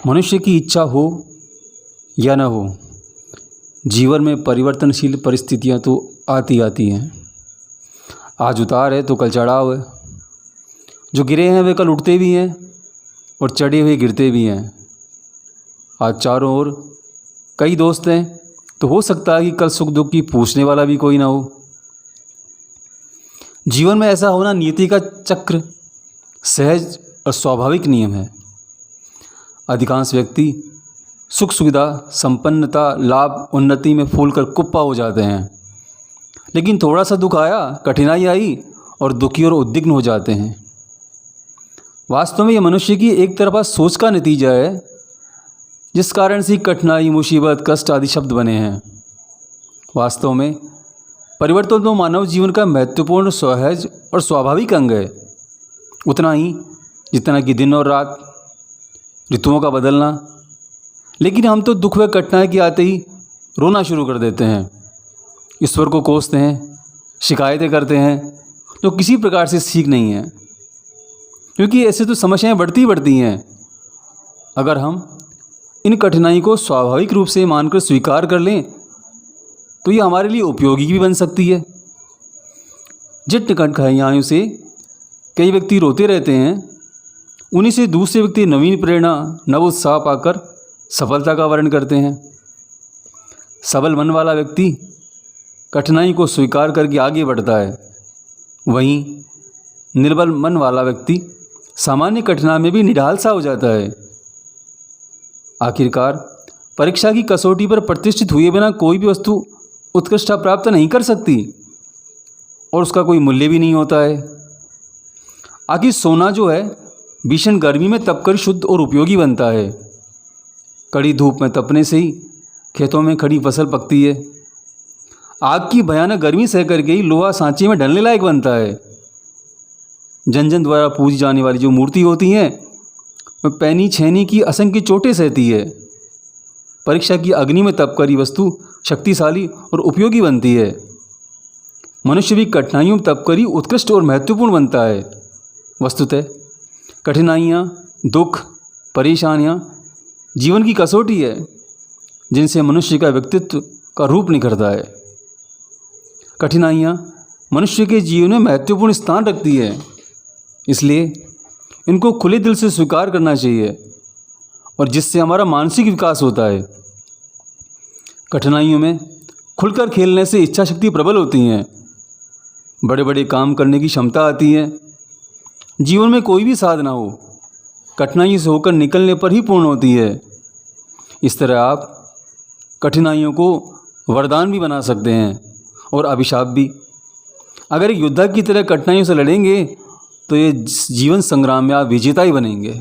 मनुष्य की इच्छा हो या न हो, जीवन में परिवर्तनशील परिस्थितियां तो आती आती हैं। आज उतार है तो कल चढ़ाव है। जो गिरे हैं वे कल उठते भी हैं और चढ़े हुए गिरते भी हैं। आज चारों ओर कई दोस्त हैं तो हो सकता है कि कल सुख दुख की पूछने वाला भी कोई ना हो। जीवन में ऐसा होना नियति का चक्र, सहज और स्वाभाविक नियम है। अधिकांश व्यक्ति सुख सुविधा, संपन्नता, लाभ, उन्नति में फूलकर कुप्पा हो जाते हैं, लेकिन थोड़ा सा दुख आया, कठिनाई आई और दुखी और उद्विग्न हो जाते हैं। वास्तव में यह मनुष्य की एक तरफा सोच का नतीजा है, जिस कारण से कठिनाई, मुसीबत, कष्ट आदि शब्द बने हैं। वास्तव में परिवर्तन तो मानव जीवन का महत्वपूर्ण, सहज और स्वाभाविक अंग है, उतना ही जितना कि दिन और रात, ऋतुओं का बदलना। लेकिन हम तो दुख व कठिनाई के आते ही रोना शुरू कर देते हैं, ईश्वर को कोसते हैं, शिकायतें करते हैं, जो किसी प्रकार से सीख नहीं है, क्योंकि ऐसे तो समस्याएं बढ़ती हैं। अगर हम इन कठिनाई को स्वाभाविक रूप से मानकर स्वीकार कर लें तो ये हमारे लिए उपयोगी भी बन सकती है। जिन कठिनाइयों से कई व्यक्ति रोते रहते हैं, उन्हीं से दूसरे व्यक्ति नवीन प्रेरणा, नव उत्साह पाकर सफलता का वर्ण करते हैं। सबल मन वाला व्यक्ति कठिनाई को स्वीकार करके आगे बढ़ता है, वहीं निर्बल मन वाला व्यक्ति सामान्य कठिनाई में भी निढाल सा हो जाता है। आखिरकार परीक्षा की कसौटी पर प्रतिष्ठित हुए बिना कोई भी वस्तु उत्कृष्टता प्राप्त नहीं कर सकती और उसका कोई मूल्य भी नहीं होता है। आखिर सोना जो है भीषण गर्मी में तपकर शुद्ध और उपयोगी बनता है। कड़ी धूप में तपने से ही खेतों में खड़ी फसल पकती है। आग की भयानक गर्मी सह करके ही लोहा सांचे में ढलने लायक बनता है। जन जन द्वारा पूजी जाने वाली जो मूर्ति होती हैं, वह पैनी छेनी की असंख्य चोटें सहती है। परीक्षा की अग्नि में तपकर ही वस्तु शक्तिशाली और उपयोगी बनती है। मनुष्य भी कठिनाइयों में तपकर ही उत्कृष्ट और महत्वपूर्ण बनता है। वस्तुतः कठिनाइयाँ, दुख, परेशानियाँ जीवन की कसौटी है, जिनसे मनुष्य का व्यक्तित्व का रूप निखरता है। कठिनाइयाँ मनुष्य के जीवन में महत्वपूर्ण स्थान रखती है, इसलिए इनको खुले दिल से स्वीकार करना चाहिए और जिससे हमारा मानसिक विकास होता है। कठिनाइयों में खुलकर खेलने से इच्छा शक्ति प्रबल होती हैं, बड़े बड़े काम करने की क्षमता आती है। जीवन में कोई भी साधना हो, कठिनाइयों से होकर निकलने पर ही पूर्ण होती है। इस तरह आप कठिनाइयों को वरदान भी बना सकते हैं और अभिशाप भी। अगर एक योद्धा की तरह कठिनाइयों से लड़ेंगे तो ये जीवन संग्राम में आप विजेता ही बनेंगे।